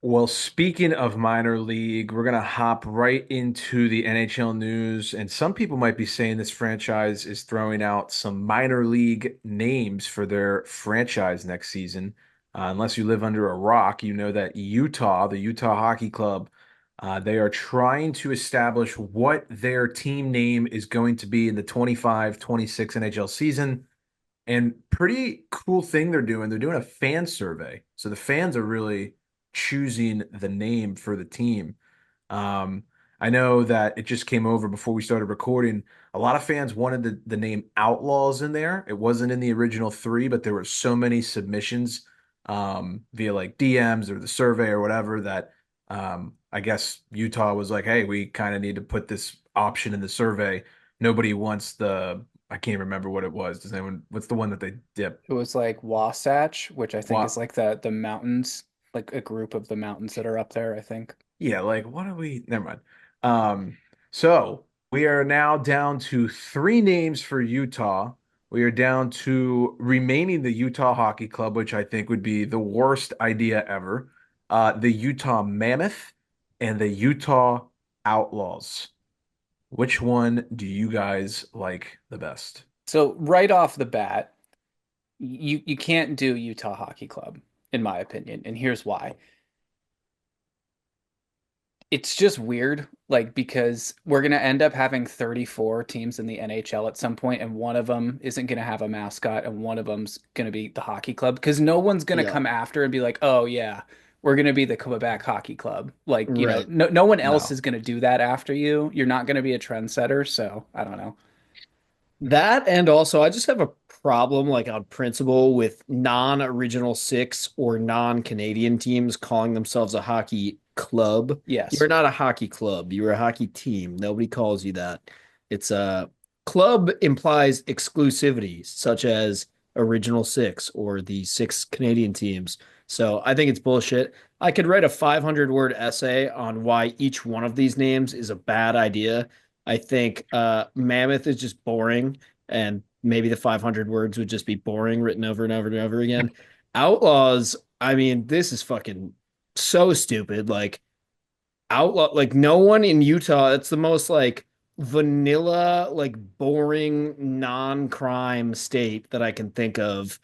Well, speaking of minor league, we're going to hop right into the NHL news. And some people might be saying this franchise is throwing out some minor league names for their franchise next season. Unless you live under a rock, you know that Utah, the Utah Hockey Club, they are trying to establish what their team name is going to be in the 25-26 NHL season. And pretty cool thing they're doing. They're doing a fan survey. So the fans are really choosing the name for the team. Um, I know that it just came over before we started recording. A lot of fans wanted the name Outlaws in there. It wasn't in the original three, but there were so many submissions via like DMs or the survey or whatever that I guess Utah was like, hey, we kind of need to put this option in the survey. Nobody wants the I can't remember what it was. Does anyone, what's the one that they dip? It was like Wasatch, which I think is What? like the mountains, like a group of the mountains that are up there, I think. Yeah, like what are we? Never mind. So we are now down to three names for Utah. We are down to remaining the Utah Hockey Club, which I think would be the worst idea ever. The Utah Mammoth and the Utah Outlaws. Which one do you guys like the best? So right off the bat, you can't do Utah Hockey Club, in my opinion, and here's why. It's just weird, like because we're gonna end up having 34 teams in the NHL at some point, and one of them isn't gonna have a mascot, and one of them's gonna be the hockey club, because no one's gonna Yeah, come after and be like, "Oh yeah, we're gonna be the Quebec Hockey Club." Like, right. no one else No. is gonna do that after you. You're not gonna be a trendsetter, so I don't know. That and also I just have a problem like on principle with non-original six or non-Canadian teams calling themselves a hockey club. Yes. You're not a hockey club. You're a hockey team. Nobody calls you that. It's a club implies exclusivity, such as original six or the six Canadian teams. So I think it's bullshit. I could write a 500 word essay on why each one of these names is a bad idea. I think Mammoth is just boring, and maybe the 500 words would just be boring, written over and over and over again. Outlaws, I mean, this is fucking so stupid. Like outlaw, like no one in Utah. It's the most like vanilla, like boring, non-crime state that I can think of.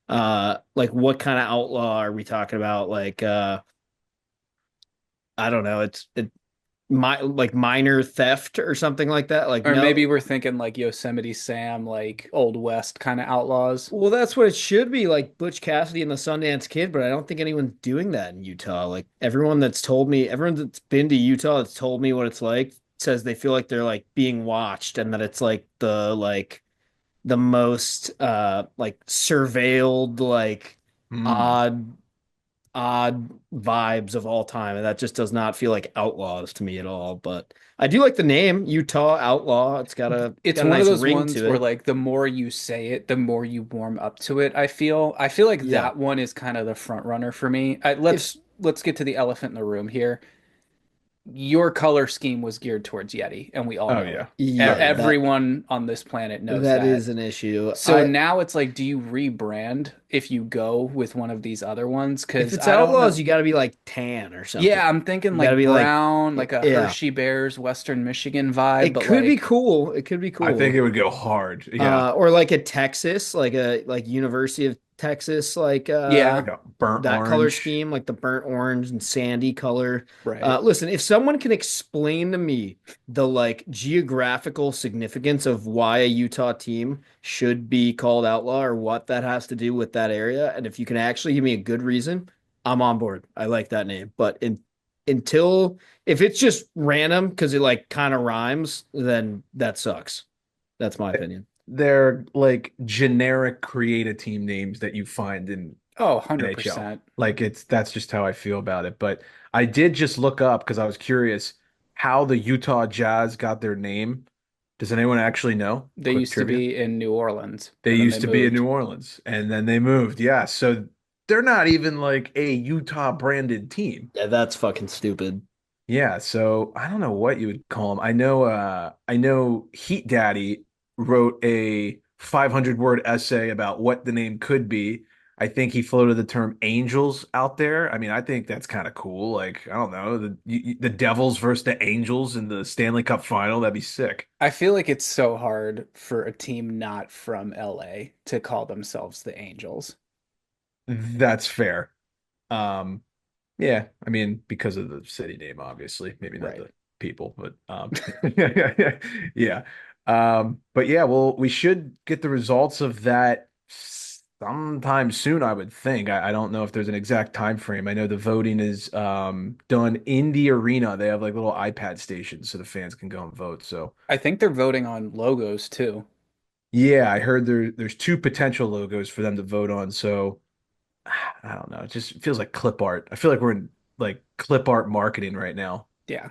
Like what kind of outlaw are we talking about? Like I don't know. It like minor theft or something like that. Like Or no. maybe we're thinking like Yosemite Sam, like Old West kind of outlaws. Well, that's what it should be, like Butch Cassidy and the Sundance Kid, but I don't think anyone's doing that in Utah. Like everyone that's been to Utah that's told me what it's like says they feel like they're like being watched and that it's like the most like surveilled, like Hmm. odd odd vibes of all time, and that just does not feel like Outlaws to me at all. But I do like the name Utah Outlaw. It's It's got a one of nice those ring ones to where it. like the more you say it, the more you warm up to it. I feel like Yeah. that one is kind of the front runner for me. If Let's get to the elephant in the room here. Your color scheme was geared towards Yeti, and we all Oh know it. yeah. Oh yeah, yeah. Everyone on this planet knows that that. is an issue. So I now it's like, do you rebrand if you go with one of these other ones? If Because it's I don't Outlaws, know. you got to be like tan or something. Yeah, I'm thinking You got to like be like, brown, like a yeah. Hershey Bears Western Michigan vibe, It but could be like, cool. It could be I think cool. it would go hard. Yeah. Or like a Texas, like a like University of Texas, like yeah, Like a burnt that color orange. scheme, like the burnt orange and sandy color. right. Listen, if someone can explain to me the like geographical significance of why a Utah team should be called outlaw or what that has to do with that area, and if you can actually give me a good reason, I'm on board. I like that name. Until if it's just random because it like kind of rhymes, then that sucks. That's my opinion. They're like generic create team names that you find in Oh, NHL. 100%. Like that's just how I feel about it. But I did just look up because I was curious how the Utah Jazz got their name. Does anyone actually know? They Quick used to trivia. be in New Orleans They and then they used to be in moved. New Orleans and then they moved. Yeah. So they're not even like a Utah branded team. Yeah, that's fucking stupid. Yeah, so I don't know what you would call him. I know Heat Daddy wrote a 500 word essay about what the name could be. I think he floated the term angels out there. I mean, I think that's kind of cool. Like, I don't know, the Devils versus the Angels in the Stanley Cup final. That'd be sick. I feel like it's so hard for a team not from LA to call themselves the Angels. That's fair. Um, yeah, I mean, because of the city name, obviously, maybe not Right. the people, but yeah. But yeah, well, we should get the results of that sometime soon, I would think. I don't know if there's an exact time frame. I know the voting is done in the arena. They have like little iPad stations so the fans can go and vote. So I think they're voting on logos too. yeah, I heard there's two potential logos for them to vote on. So I don't know. It just feels like clip art. I feel like we're in like clip art marketing right now. Yeah.